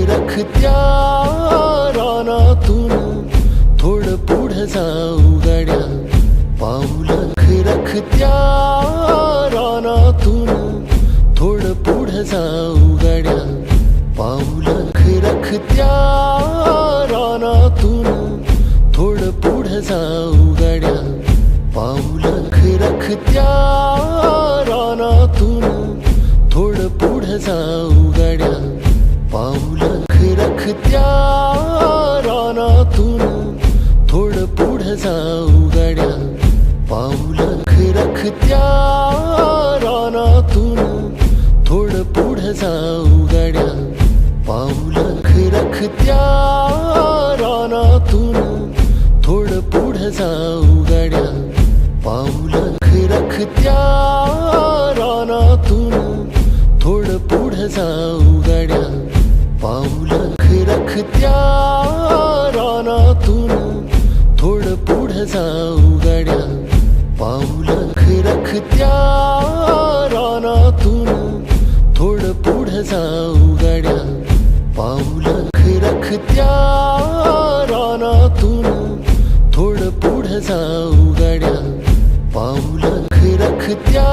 रखत्या रानातून थोडं पुढं जाऊ गड्या, पाऊल रखत्या रानातून थोडं पुढं जाऊ गड्या, पाऊल रखत्या रानातून थोडं पुढं जाऊ गड्या, पाऊल रखत्या रानातून थोडं पुढं जाऊ गड्या, पाऊल रखत्या रानातून थोडं पुढं जाऊ गड्या, पाऊल रखत्या रानातून थोडं पुढं जाऊ गड्या, पाऊल रखत्या रानातून थोडं पुढं जाऊ गड्या, पाऊल रखत्या रानातून थोडं पुढं जाऊ गड्या, पाऊल रखत्या रानातून थोडं पुढं जाऊ गड्या, पाऊल रखत्या रानातून थोडं पुढं जाऊ गड्या, पाऊल रखत्या रानातून थोडं पुढं जाऊ गड्या, पाऊल रखत्या